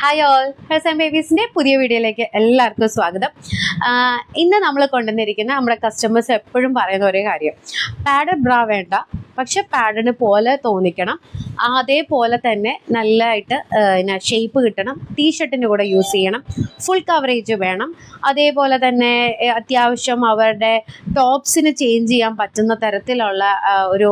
Hi all, ഹെൽസ് and ബേബീസിൻ്റെ പുതിയ വീഡിയോയിലേക്ക് എല്ലാവർക്കും സ്വാഗതം. ഇന്ന് നമ്മൾ കൊണ്ടുവന്നിരിക്കുന്ന നമ്മുടെ കസ്റ്റമേഴ്സ് എപ്പോഴും പറയുന്ന ഒരേ കാര്യം, പാഡഡ് ബ്രാ വേണ്ട, പക്ഷെ പാഡഡ് പോലെ തോന്നിക്കണം, അതേപോലെ തന്നെ നല്ലതായിട്ട് ഷേപ്പ് കിട്ടണം, ടീഷർട്ടിൻ്റെ കൂടെ യൂസ് ചെയ്യണം, ഫുൾ കവറേജ് വേണം, അതേപോലെ തന്നെ അത്യാവശ്യം അവരുടെ ടോപ്സിന് ചേഞ്ച് ചെയ്യാൻ പറ്റുന്ന തരത്തിലുള്ള ഒരു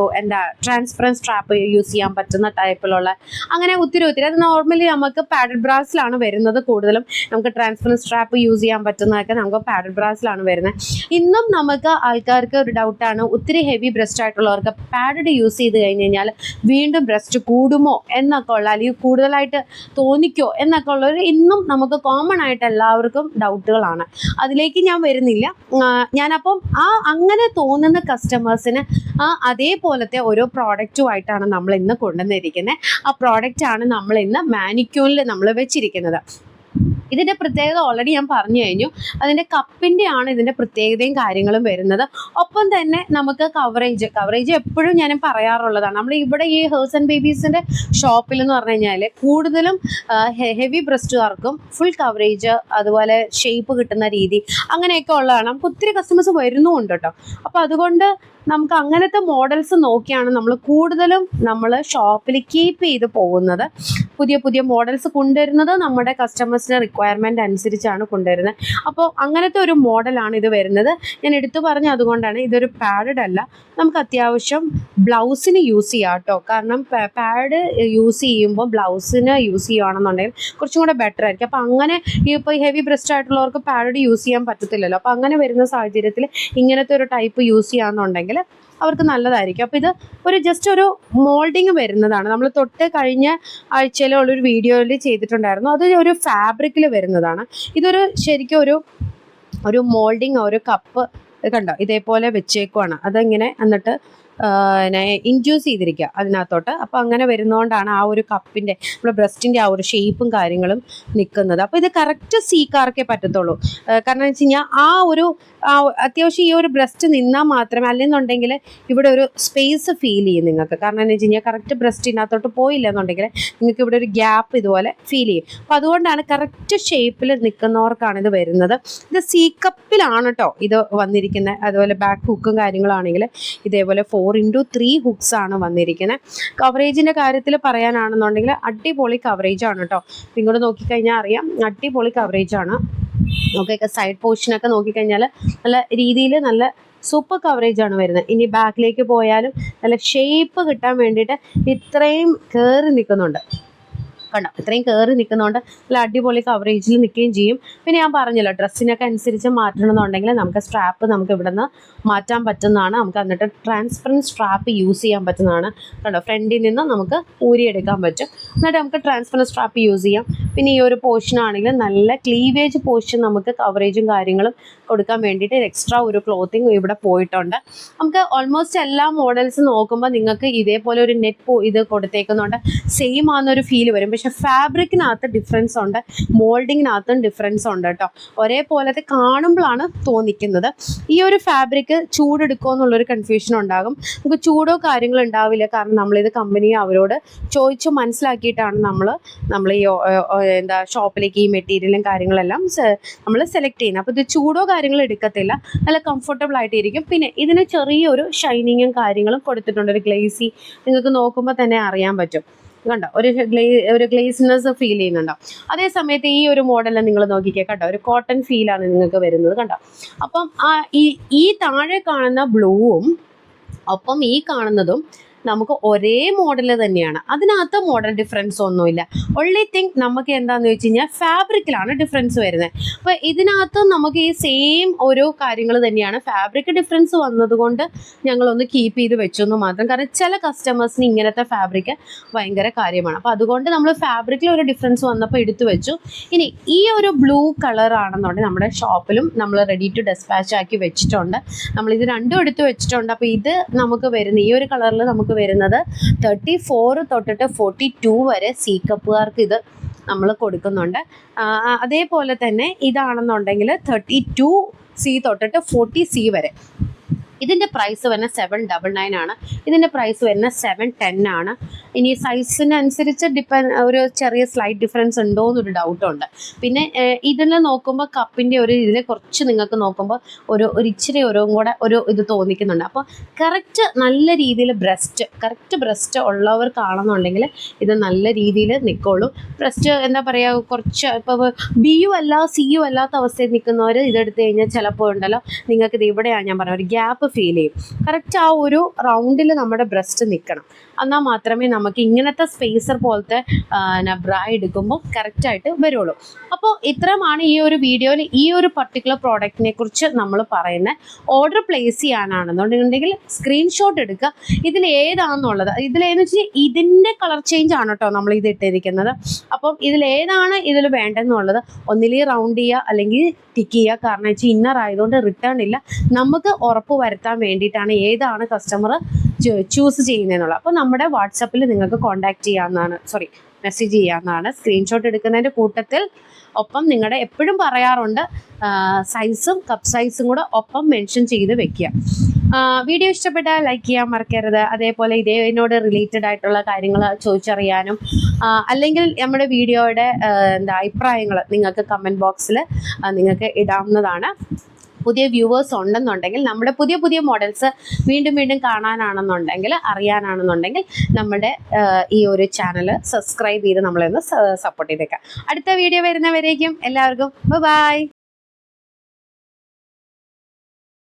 ട്രാൻസ്പെറൻറ്റ് സ്ട്രാപ്പ് യൂസ് ചെയ്യാൻ പറ്റുന്ന ടൈപ്പിലുള്ള അങ്ങനെ ഒത്തിരി അത് നോർമലി നമുക്ക് പാഡഡ് ബ്രാസിലാണ് വരുന്നത്. കൂടുതലും നമുക്ക് ട്രാൻസ്പെറൻറ്റ് സ്ട്രാപ്പ് യൂസ് ചെയ്യാൻ പറ്റുന്നതൊക്കെ നമുക്ക് പാഡഡ് ബ്രാസിലാണ് വരുന്നത്. ഇന്നും നമുക്ക് ആൾക്കാർക്ക് ഒരു ഡൗട്ടാണ്, ഒത്തിരി ഹെവി ബ്രസ്റ്റ് ആയിട്ടുള്ളവർക്ക് പാഡഡ് യൂസ് ചെയ്ത് കഴിഞ്ഞ് കഴിഞ്ഞാൽ വീണ്ടും ബ്രസ്റ്റ് കൂടുമോ എന്നൊക്കെ ഉള്ള, അല്ലെങ്കിൽ കൂടുതലായിട്ട് തോന്നിക്കോ എന്നൊക്കെ ഉള്ളൊരു ഇന്നും നമുക്ക് കോമൺ ആയിട്ട് എല്ലാവർക്കും ഡൗട്ടുകളാണ്. അതിലേക്ക് ഞാൻ വരുന്നില്ല. ഞാനപ്പം അങ്ങനെ തോന്നുന്ന കസ്റ്റമേഴ്സിന് അതേപോലത്തെ ഓരോ പ്രോഡക്റ്റുമായിട്ടാണ് നമ്മൾ ഇന്ന് കൊണ്ടുവന്നിരിക്കുന്നത്. ആ പ്രോഡക്റ്റാണ് നമ്മൾ ഇന്ന് മാനിക്യൂണിൽ നമ്മൾ വെച്ചിരിക്കുന്നത്. ഇതിൻ്റെ പ്രത്യേകത ഓൾറെഡി ഞാൻ പറഞ്ഞു കഴിഞ്ഞു. അതിൻ്റെ കപ്പിൻ്റെ ആണ് ഇതിൻ്റെ പ്രത്യേകതയും കാര്യങ്ങളും വരുന്നത്. ഒപ്പം തന്നെ നമുക്ക് കവറേജ് എപ്പോഴും ഞാൻ പറയാറുള്ളതാണ്. നമ്മൾ ഇവിടെ ഈ ഹേഴ്സ് ആൻഡ് ബേബീസിൻ്റെ ഷോപ്പിൽ എന്ന് പറഞ്ഞു കഴിഞ്ഞാൽ കൂടുതലും ഹെവി ബ്രസ്റ്റുകാർക്കും ഫുൾ കവറേജ്, അതുപോലെ ഷേപ്പ് കിട്ടുന്ന രീതി അങ്ങനെയൊക്കെ ഉള്ളതാണ്. നമുക്ക് ഒത്തിരി കസ്റ്റമേഴ്സ് വരുന്നുമുണ്ട് കേട്ടോ. അപ്പോൾ അതുകൊണ്ട് നമുക്ക് അങ്ങനത്തെ മോഡൽസ് നോക്കിയാണ് നമ്മൾ കൂടുതലും ഷോപ്പിൽ കീപ്പ് ചെയ്ത് പോകുന്നത്. പുതിയ മോഡൽസ് കൊണ്ടുവരുന്നത് നമ്മുടെ കസ്റ്റമേഴ്സിൻ്റെ റിക്വയർമെൻറ്റ് അനുസരിച്ചാണ് കൊണ്ടുവരുന്നത്. അപ്പോൾ അങ്ങനത്തെ ഒരു മോഡലാണ് ഇത് വരുന്നത്. ഞാൻ എടുത്തു പറഞ്ഞ അതുകൊണ്ടാണ്. ഇതൊരു പാഡഡ് അല്ല, നമുക്ക് അത്യാവശ്യം ബ്ലൗസിന് യൂസ് ചെയ്യാം കേട്ടോ. കാരണം പാഡ് യൂസ് ചെയ്യുമ്പോൾ ബ്ലൗസിന് യൂസ് ചെയ്യുകയാണെന്നുണ്ടെങ്കിൽ കുറച്ചും കൂടെ ബെറ്റർ ആയിരിക്കും. അപ്പോൾ അങ്ങനെ ഇപ്പോൾ ഹെവി ബ്രസ്റ്റ് ആയിട്ടുള്ളവർക്ക് പാഡ് യൂസ് ചെയ്യാൻ പറ്റത്തില്ലല്ലോ. അപ്പോൾ അങ്ങനെ വരുന്ന സാഹചര്യത്തിൽ ഇങ്ങനത്തെ ഒരു ടൈപ്പ് യൂസ് ചെയ്യാമെന്നുണ്ടെങ്കിൽ അവർക്ക് നല്ലതായിരിക്കും. അപ്പോൾ ഇത് ജസ്റ്റ് ഒരു മോൾഡിങ് വരുന്നതാണ്. നമ്മൾ തൊട്ട് കഴിഞ്ഞ ആഴ്ചയിലുള്ളൊരു വീഡിയോയിൽ ചെയ്തിട്ടുണ്ടായിരുന്നു. അത് ഒരു ഫാബ്രിക്കിൽ വരുന്നതാണ്. ഇതൊരു ശരിക്കും ഒരു മോൾഡിങ്, ഒരു കപ്പ് കണ്ടോ ഇതേപോലെ വെച്ചേക്കുവാണ്. അതിങ്ങനെ എന്നിട്ട് ഇൻഡ്യൂസ് ചെയ്തിരിക്കുക അതിനകത്തോട്ട്. അപ്പോൾ അങ്ങനെ വരുന്നതുകൊണ്ടാണ് ആ ഒരു കപ്പിൻ്റെ നമ്മുടെ ബ്രസ്റ്റിൻ്റെ ആ ഒരു ഷേപ്പും കാര്യങ്ങളും നിൽക്കുന്നത്. അപ്പോൾ ഇത് കറക്റ്റ് സീക്കാർക്കേ പറ്റത്തുള്ളൂ. കാരണം എന്ന് വെച്ച് കഴിഞ്ഞാൽ അത്യാവശ്യം ഈ ഒരു ബ്രസ്റ്റ് നിന്നാൽ മാത്രമേ, അല്ലെന്നുണ്ടെങ്കിൽ ഇവിടെ ഒരു സ്പേസ് ഫീൽ ചെയ്യും നിങ്ങൾക്ക്. കാരണം എന്ന് വെച്ച് കഴിഞ്ഞാൽ കറക്റ്റ് ബ്രസ്റ്റിനകത്തോട്ട് പോയില്ല എന്നുണ്ടെങ്കിൽ നിങ്ങൾക്ക് ഇവിടെ ഒരു ഗ്യാപ്പ് ഇതുപോലെ ഫീൽ ചെയ്യും. അപ്പോൾ അതുകൊണ്ടാണ് കറക്റ്റ് ഷേപ്പിൽ നിൽക്കുന്നവർക്കാണ് ഇത് വരുന്നത്. ഇത് സീ കപ്പിലാണ് കേട്ടോ ഇത് വന്നിരിക്കുന്നത്. അതുപോലെ ബാക്ക് ഹുക്കും കാര്യങ്ങളാണെങ്കിൽ ഇതേപോലെ 4x3 ഹുക്സ് ആണ് വന്നിരിക്കുന്നത്. കവറേജിൻ്റെ കാര്യത്തിൽ പറയാനാണെന്നുണ്ടെങ്കിൽ അടിപൊളി കവറേജ് ആണ് കേട്ടോ. ഇങ്ങോട്ട് നോക്കിക്കഴിഞ്ഞാൽ അറിയാം, അടിപൊളി കവറേജ് ആണ്. ഓക്കെ, സൈഡ് പോർഷനൊക്കെ നോക്കിക്കഴിഞ്ഞാൽ നല്ല രീതിയിൽ നല്ല സൂപ്പർ കവറേജ് ആണ് വരുന്നത്. ഇനി ബാക്കിലേക്ക് പോയാലും നല്ല ഷേപ്പ് കിട്ടാൻ വേണ്ടിയിട്ട് ഇത്രയും കയറി നിൽക്കുന്നുണ്ട് കണ്ടോ. ഇത്രയും കയറി നിൽക്കുന്നതുകൊണ്ട് നല്ല അടിപൊളി കവറേജിൽ നിൽക്കുകയും ചെയ്യും. പിന്നെ ഞാൻ പറഞ്ഞല്ലോ, ഡ്രസ്സിനൊക്കെ അനുസരിച്ച് മാറ്റണമെന്നുണ്ടെങ്കിൽ നമുക്ക് സ്ട്രാപ്പ് നമുക്ക് ഇവിടെ നിന്ന് മാറ്റാൻ പറ്റുന്നതാണ്. നമുക്ക് എന്നിട്ട് ട്രാൻസ്പെറൻറ്റ് സ്ട്രാപ്പ് യൂസ് ചെയ്യാൻ പറ്റുന്നതാണ് കണ്ടോ. ഫ്രണ്ടിൽ നിന്ന് നമുക്ക് ഊരിയെടുക്കാൻ പറ്റും. എന്നിട്ട് നമുക്ക് ട്രാൻസ്പെറൻറ്റ് സ്ട്രാപ്പ് യൂസ് ചെയ്യാം. പിന്നെ ഈ ഒരു പോർഷൻ ആണെങ്കിൽ നല്ല ക്ലീവേജ് പോർഷൻ നമുക്ക് കവറേജും കാര്യങ്ങളും കൊടുക്കാൻ വേണ്ടിയിട്ട് എക്സ്ട്രാ ഒരു ക്ലോത്തിങ് ഇവിടെ പോയിട്ടുണ്ട്. നമുക്ക് ഓൾമോസ്റ്റ് എല്ലാ മോഡൽസ് നോക്കുമ്പോൾ നിങ്ങൾക്ക് ഇതേപോലെ ഒരു നെറ്റ് ഇത് കൊടുത്തേക്കുന്നുണ്ട്. സെയിം ആണെന്നൊരു ഫീൽ വരും. പക്ഷെ ഫാബ്രിക്കിനകത്ത് ഡിഫറൻസ് ഉണ്ട്, മോൾഡിങ്ങിനകത്തും ഡിഫറൻസ് ഉണ്ട് കേട്ടോ. ഒരേപോലത്തെ കാണുമ്പോഴാണ് തോന്നിക്കുന്നത്. ഈ ഒരു ഫാബ്രിക്ക് ചൂടെടുക്കുമോ എന്നുള്ളൊരു കൺഫ്യൂഷൻ ഉണ്ടാകും. നമുക്ക് ചൂടോ കാര്യങ്ങളോ ഉണ്ടാവില്ല. കാരണം നമ്മളിത് കമ്പനി അവരോട് ചോദിച്ചു മനസ്സിലാക്കിയിട്ടാണ് നമ്മൾ ഈ ഷോപ്പിലേക്ക് ഈ മെറ്റീരിയലും കാര്യങ്ങളെല്ലാം നമ്മൾ സെലക്ട് ചെയ്യുന്നത്. അപ്പോൾ ഇത് ചൂടോ കാര്യങ്ങളും എടുക്കത്തില്ല, നല്ല കംഫർട്ടബിൾ ആയിട്ടിരിക്കും. പിന്നെ ഇതിന് ചെറിയൊരു ഷൈനിങ്ങും കാര്യങ്ങളും കൊടുത്തിട്ടുണ്ട്. ഒരു ഗ്ലേസി നിങ്ങൾക്ക് നോക്കുമ്പോൾ തന്നെ അറിയാൻ പറ്റും കണ്ടോ. ഒരു ഗ്ലേസിനെസ് ഫീൽ ചെയ്യുന്നുണ്ടോ. അതേ സമയത്ത് ഈ ഒരു മോഡൽ നിങ്ങൾ നോക്കിക്കേ കണ്ടോ, ഒരു കോട്ടൺ ഫീലാണ് നിങ്ങൾക്ക് വരുന്നത് കണ്ടോ. അപ്പം ഈ താഴെ കാണുന്ന ബ്ലൂവും ഒപ്പം ഈ കാണുന്നതും നമുക്ക് ഒരേ മോഡൽ തന്നെയാണ്. അതിനകത്ത് മോഡൽ ഡിഫറൻസ് ഒന്നുമില്ല. ഒൺലി തിങ് നമുക്ക് എന്താണെന്ന് വെച്ച് കഴിഞ്ഞാൽ ഫാബ്രിക്കിലാണ് ഡിഫറൻസ് വരുന്നത്. അപ്പോൾ ഇതിനകത്ത് നമുക്ക് ഈ സെയിം ഓരോ കാര്യങ്ങൾ തന്നെയാണ്. ഫാബ്രിക് ഡിഫറൻസ് വന്നതുകൊണ്ട് ഞങ്ങളൊന്ന് കീപ്പ് ചെയ്ത് വെച്ചെന്ന് മാത്രം. കാരണം ചില കസ്റ്റമേഴ്സിന് ഇങ്ങനത്തെ ഫാബ്രിക് ഭയങ്കര കാര്യമാണ്. അപ്പോൾ അതുകൊണ്ട് നമ്മൾ ഫാബ്രിക്കിൽ ഒരു ഡിഫറൻസ് വന്നപ്പോൾ എടുത്തു വെച്ചു. ഇനി ഈ ഒരു ബ്ലൂ കളർ ആണെന്നുണ്ടെങ്കിൽ നമ്മുടെ ഷോപ്പിലും നമ്മൾ റെഡി ടു ഡെസ്പാച്ച് ആക്കി വെച്ചിട്ടുണ്ട്. നമ്മളിത് രണ്ടും എടുത്ത് വെച്ചിട്ടുണ്ട്. അപ്പോൾ ഇത് നമുക്ക് വരുന്ന ഈ ഒരു കളറിൽ നമുക്ക് വരുന്നത് 34 തൊട്ടിട്ട് 42 വരെ സി കപ്പുകാർക്ക് ഇത് നമ്മൾ കൊടുക്കുന്നുണ്ട്. അതേപോലെ തന്നെ ഇതാണെന്നുണ്ടെങ്കിൽ 32C തൊട്ടിട്ട് 40C വരെ ഇതിൻ്റെ പ്രൈസ് വരുന്ന 799 ആണ്. ഇതിൻ്റെ പ്രൈസ് വരുന്ന 710 ആണ്. ഇനി സൈസിനനുസരിച്ച് ഒരു ചെറിയ സ്ലൈറ്റ് ഡിഫറൻസ് ഉണ്ടോ എന്നൊരു ഡൗട്ടുണ്ട്. പിന്നെ ഇതിൽ നോക്കുമ്പോൾ കപ്പിൻ്റെ ഒരു ഇതിൽ കുറച്ച് നിങ്ങൾക്ക് നോക്കുമ്പോൾ ഒരു ഇച്ചിരി കൂടെ ഇത് തോന്നിക്കുന്നുണ്ട്. അപ്പോൾ കറക്റ്റ് നല്ല രീതിയിൽ കറക്റ്റ് ബ്രസ്റ്റ് ഉള്ളവർക്കാണെന്നുണ്ടെങ്കിൽ ഇത് നല്ല രീതിയിൽ നിൽക്കുള്ളൂ. ബ്രസ്റ്റ് എന്താ പറയുക, കുറച്ച് ഇപ്പോൾ ബിയു അല്ല സിയു അല്ലാത്ത അവസ്ഥയിൽ നിൽക്കുന്നവർ ഇതെടുത്ത് കഴിഞ്ഞാൽ ചിലപ്പോൾ ഉണ്ടല്ലോ നിങ്ങൾക്ക് ഇത് ഇവിടെയാണ് ഞാൻ പറഞ്ഞത് ഒരു ഗ്യാപ്പ് ഫീൽ ചെയ്യും. കറക്റ്റ് ആ ഒരു റൗണ്ടിൽ നമ്മുടെ ബ്രസ്റ്റ് നിൽക്കണം. എന്നാൽ മാത്രമേ നമുക്ക് ഇങ്ങനത്തെ സ്പേസർ പോലത്തെ ബ്രാ എടുക്കുമ്പോൾ കറക്റ്റായിട്ട് വരുള്ളൂ. അപ്പോൾ ഇത്രയുമാണ് ഈ ഒരു വീഡിയോയിൽ ഈ ഒരു പർട്ടിക്കുലർ പ്രോഡക്റ്റിനെ കുറിച്ച് നമ്മൾ പറയുന്നത്. ഓർഡർ പ്ലേസ് ചെയ്യാനാണെന്നുണ്ടെങ്കിൽ സ്ക്രീൻഷോട്ട് എടുക്കുക. ഇതിലേതാണെന്നുള്ളത് ഇതിലേന്ന് വെച്ചാൽ ഇതിൻ്റെ കളർ ചേഞ്ച് ആണ് കേട്ടോ നമ്മൾ ഇത് ഇട്ടിരിക്കുന്നത്. അപ്പം ഇതിലേതാണ് ഇതിൽ വേണ്ടതെന്നുള്ളത് ഒന്നിലേ റൗണ്ട് ചെയ്യുക അല്ലെങ്കിൽ ടിക്ക് ചെയ്യുക. കാരണം വെച്ചാൽ ഇന്നർ ആയതുകൊണ്ട് റിട്ടേൺ ഇല്ല. നമുക്ക് ഉറപ്പ് വരുത്താൻ വേണ്ടിയിട്ടാണ് ഏതാണ് കസ്റ്റമർ ചൂസ് ചെയ്യുന്നതെന്നുള്ളത്. അപ്പോൾ നമ്മുടെ വാട്സപ്പിൽ നിങ്ങൾക്ക് കോൺടാക്ട് ചെയ്യാവുന്നതാണ്, മെസ്സേജ് ചെയ്യാവുന്നതാണ്. സ്ക്രീൻഷോട്ട് എടുക്കുന്നതിൻ്റെ കൂട്ടത്തിൽ ഒപ്പം നിങ്ങളുടെ എപ്പോഴും പറയാറുണ്ട് സൈസും കപ്പ് സൈസും കൂടെ ഒപ്പം മെൻഷൻ ചെയ്ത് വെക്കുക. വീഡിയോ ഇഷ്ടപ്പെട്ടാൽ ലൈക്ക് ചെയ്യാൻ മറക്കരുത്. അതേപോലെ ഇതിനോട് റിലേറ്റഡ് ആയിട്ടുള്ള കാര്യങ്ങൾ ചോദിച്ചറിയാനും അല്ലെങ്കിൽ നമ്മുടെ വീഡിയോയുടെ അഭിപ്രായങ്ങൾ നിങ്ങൾക്ക് കമൻറ്റ് ബോക്സിൽ നിങ്ങൾക്ക് ഇടാവുന്നതാണ്. പുതിയ വ്യൂവേഴ്സ് ഉണ്ടെന്നുണ്ടെങ്കിൽ നമ്മുടെ പുതിയ മോഡൽസ് വീണ്ടും കാണാനാണെന്നുണ്ടെങ്കിൽ അറിയാനാണെന്നുണ്ടെങ്കിൽ നമ്മുടെ ഈ ഒരു ചാനൽ സബ്സ്ക്രൈബ് ചെയ്ത് നമ്മളൊന്ന് സപ്പോർട്ട് ചെയ്തേക്കാം. അടുത്ത വീഡിയോ വരുന്നവരേക്കും എല്ലാവർക്കും ബൈ.